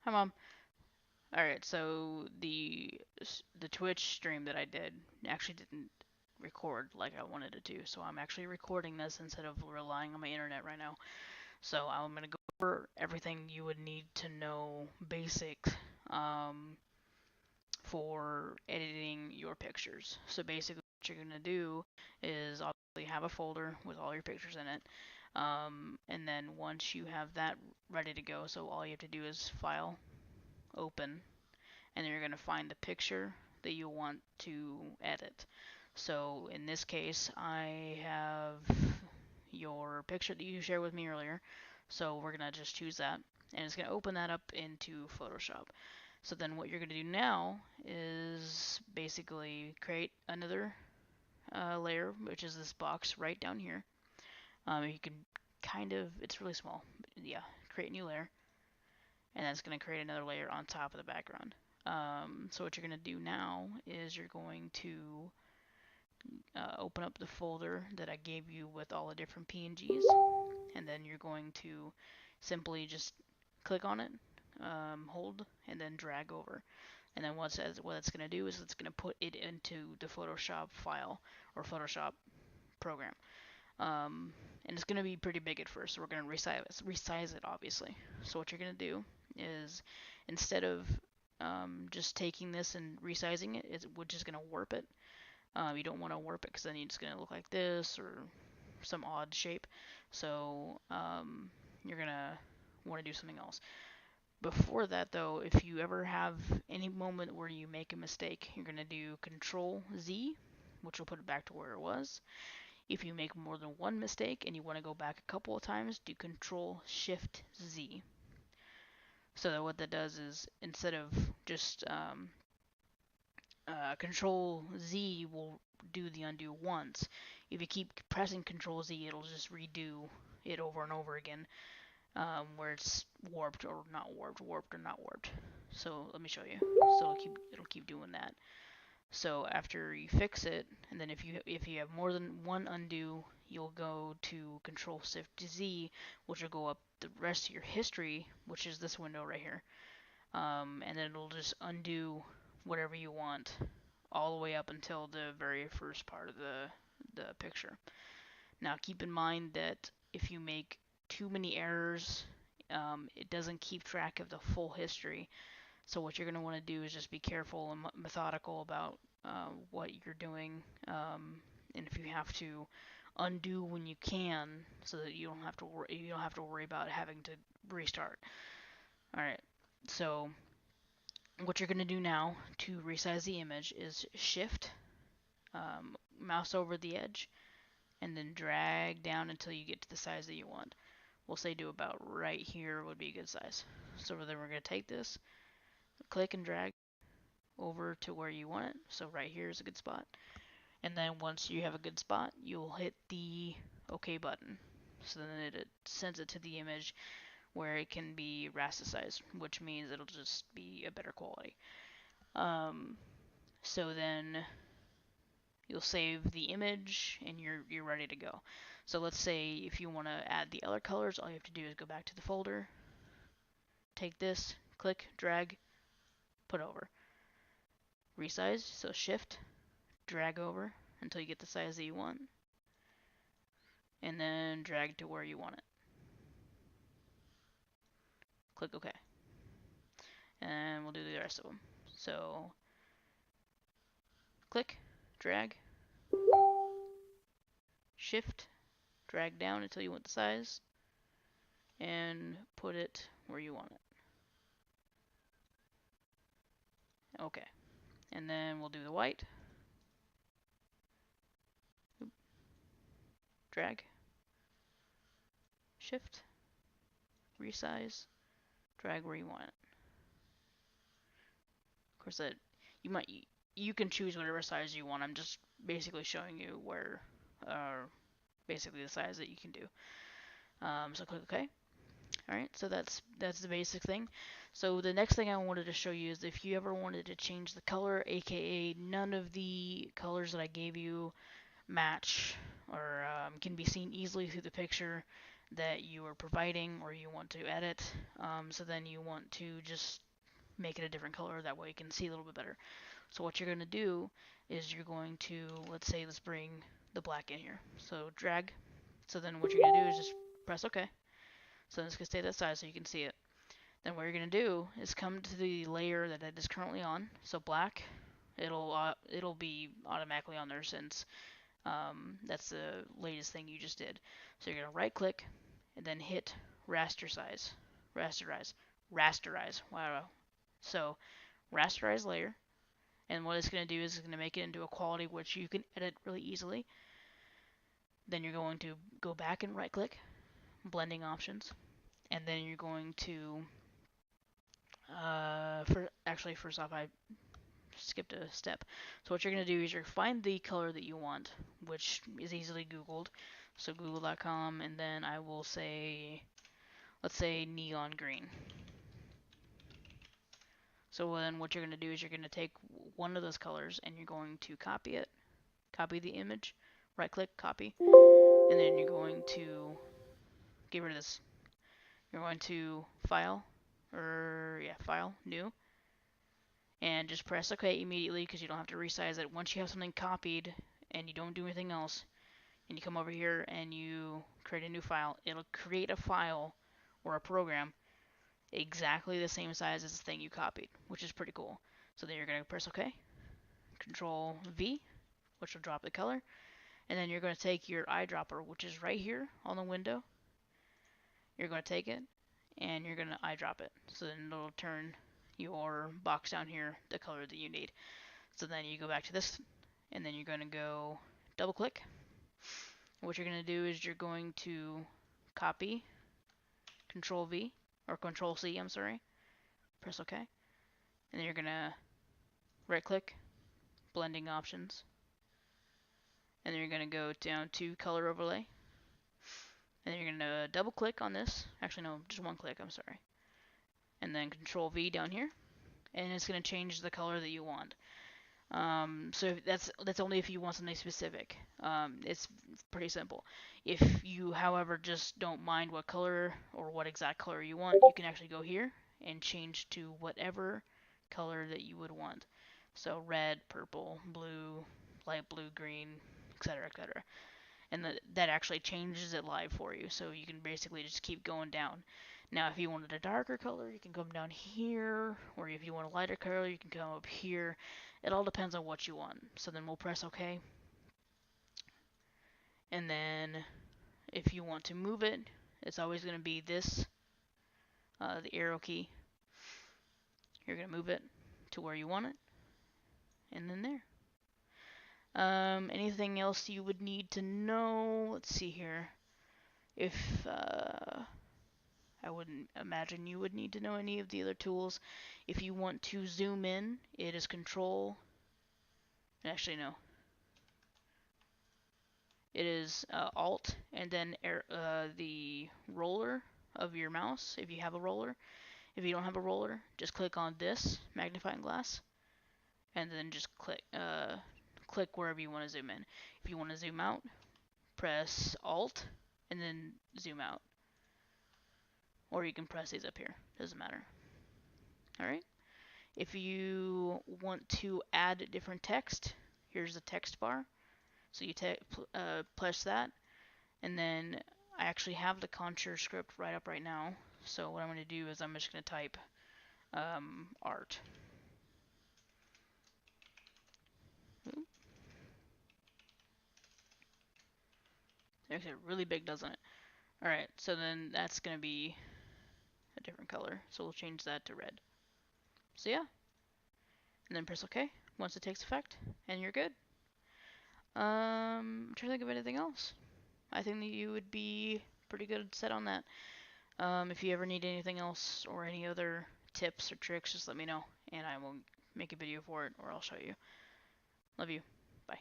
Hi, Mom. Alright, so the Twitch stream that I did actually didn't record like I wanted it to, so I'm actually recording this instead of relying on my internet right now. So I'm gonna go over everything you would need to know basic um, for editing your pictures. So basically what you're gonna do is obviously have a folder with all your pictures in it. And then once you have that ready to go, so all you have to do is File, Open, and then you're going to find the picture that you want to edit. So in this case, I have your picture that you shared with me earlier. So we're going to just choose that, and it's going to open that up into Photoshop. So then what you're going to do now is basically create another layer, which is this box right down here. You can it's really small, but yeah, create a new layer, and that's going to create another layer on top of the background. So what you're going to do now is you're going to open up the folder that I gave you with all the different PNGs, and then you're going to simply just click on it, hold, and then drag over. And then what it's going to do is it's going to put it into the Photoshop file or Photoshop program. And it's going to be pretty big at first, so we're going to resize it obviously. So what you're going to do is instead of just taking this and resizing it, we're just going to warp it. You don't want to warp it because then it's going to look like this or some odd shape. So you're going to want to do something else. Before that though, if you ever have any moment where you make a mistake, you're going to do CTRL Z, which will put it back to where it was. If you make more than one mistake and you want to go back a couple of times, do CTRL Shift Z. So that what that does is instead of just Control Z will do the undo once. If you keep pressing Control Z, it'll just redo it over and over again, where it's warped or not warped, warped or not warped. So let me show you. So it'll keep doing that. So after you fix it, and then if you have more than one undo, you'll go to Control Shift Z, which will go up the rest of your history, which is this window right here. And then it'll just undo whatever you want all the way up until the very first part of the picture. Now keep in mind that if you make too many errors, it doesn't keep track of the full history. So what you're going to want to do is just be careful and methodical about what you're doing, and if you have to undo when you can, so that you don't have to worry about having to restart. All right. So what you're going to do now to resize the image is Shift, mouse over the edge, and then drag down until you get to the size that you want. We'll say do about right here would be a good size. So then we're going to take this, click and drag over to where you want it. So right here is a good spot. And then once you have a good spot, you'll hit the OK button. So then it sends it to the image where it can be rasterized, which means it'll just be a better quality. So then you'll save the image and you're ready to go. So let's say if you want to add the other colors, all you have to do is go back to the folder, take this, click, drag, put over. Resize, so Shift, drag over until you get the size that you want, and then drag to where you want it. Click OK. And we'll do the rest of them. So click, drag, Shift, drag down until you want the size, and put it where you want it. Okay. And then we'll do the white. Drag, Shift, resize, drag where you want it. Of course, that you can choose whatever size you want. I'm just basically showing you where, basically the size that you can do. So click OK. Alright, so that's the basic thing. So the next thing I wanted to show you is if you ever wanted to change the color, aka none of the colors that I gave you match or can be seen easily through the picture that you are providing or you want to edit. So then you want to just make it a different color, that way you can see a little bit better. So what you're going to do is you're going to, let's bring the black in here. So drag. So then what you're going to do is just press OK. So it's going to stay that size so you can see it. Then what you're going to do is come to the layer that it is currently on. So black, it'll be automatically on there since that's the latest thing you just did. So you're going to right click and then hit rasterize. Wow. So rasterize layer. And what it's going to do is it's going to make it into a quality which you can edit really easily. Then you're going to go back and right click, blending options. And then you're going to, first off, I skipped a step. So what you're going to do is you're find the color that you want, which is easily Googled. So google.com, and then I will say, let's say neon green. So then what you're going to do is you're going to take one of those colors and you're going to copy it, copy the image, right click, copy, and then you're going to get rid of this. You're going to file, new, and just press OK immediately because you don't have to resize it. Once you have something copied and you don't do anything else, and you come over here and you create a new file, it'll create a file or a program exactly the same size as the thing you copied, which is pretty cool. So then you're going to press OK, Control V, which will drop the color, and then you're going to take your eyedropper, which is right here on the window. You're going to take it and you're going to eyedrop it. So then it'll turn your box down here the color that you need. So then you go back to this, and then you're going to go double click. What you're going to do is you're going to copy, Control V, or Control C, I'm sorry, press OK, and then you're going to right click, blending options, and then you're going to go down to color overlay, and then you're going to double click on this, actually no, just one click, I'm sorry, and then Control V down here, and it's going to change the color that you want. So that's only if you want something specific. It's pretty simple. If you, however, just don't mind what color or what exact color you want, you can actually go here and change to whatever color that you would want. So red, purple, blue, light blue, green, etc., etc. And that actually changes it live for you. So you can basically just keep going down. Now, if you wanted a darker color, you can come down here, or if you want a lighter color, you can come up here. It all depends on what you want. So then we'll press OK. And then if you want to move it, it's always going to be this, the arrow key. You're going to move it to where you want it, and then there. Anything else you would need to know? Let's see here. If I wouldn't imagine you would need to know any of the other tools. If you want to zoom in, it is Control. Actually, no. It is Alt and then the roller of your mouse if you have a roller. If you don't have a roller, just click on this magnifying glass and then just click wherever you want to zoom in. If you want to zoom out, press Alt and then zoom out. Or you can press these up here, doesn't matter. Alright. If you want to add different text, here's the text bar. So you press that, and then I actually have the Conjure script right up right now. So what I'm going to do is I'm just going to type art. Makes it really big, doesn't it? Alright, so then that's going to be a different color. So we'll change that to red. So yeah. And then press OK once it takes effect, and you're good. I'm trying to think of anything else. I think that you would be pretty good set on that. If you ever need anything else or any other tips or tricks, just let me know, and I will make a video for it, or I'll show you. Love you. Bye.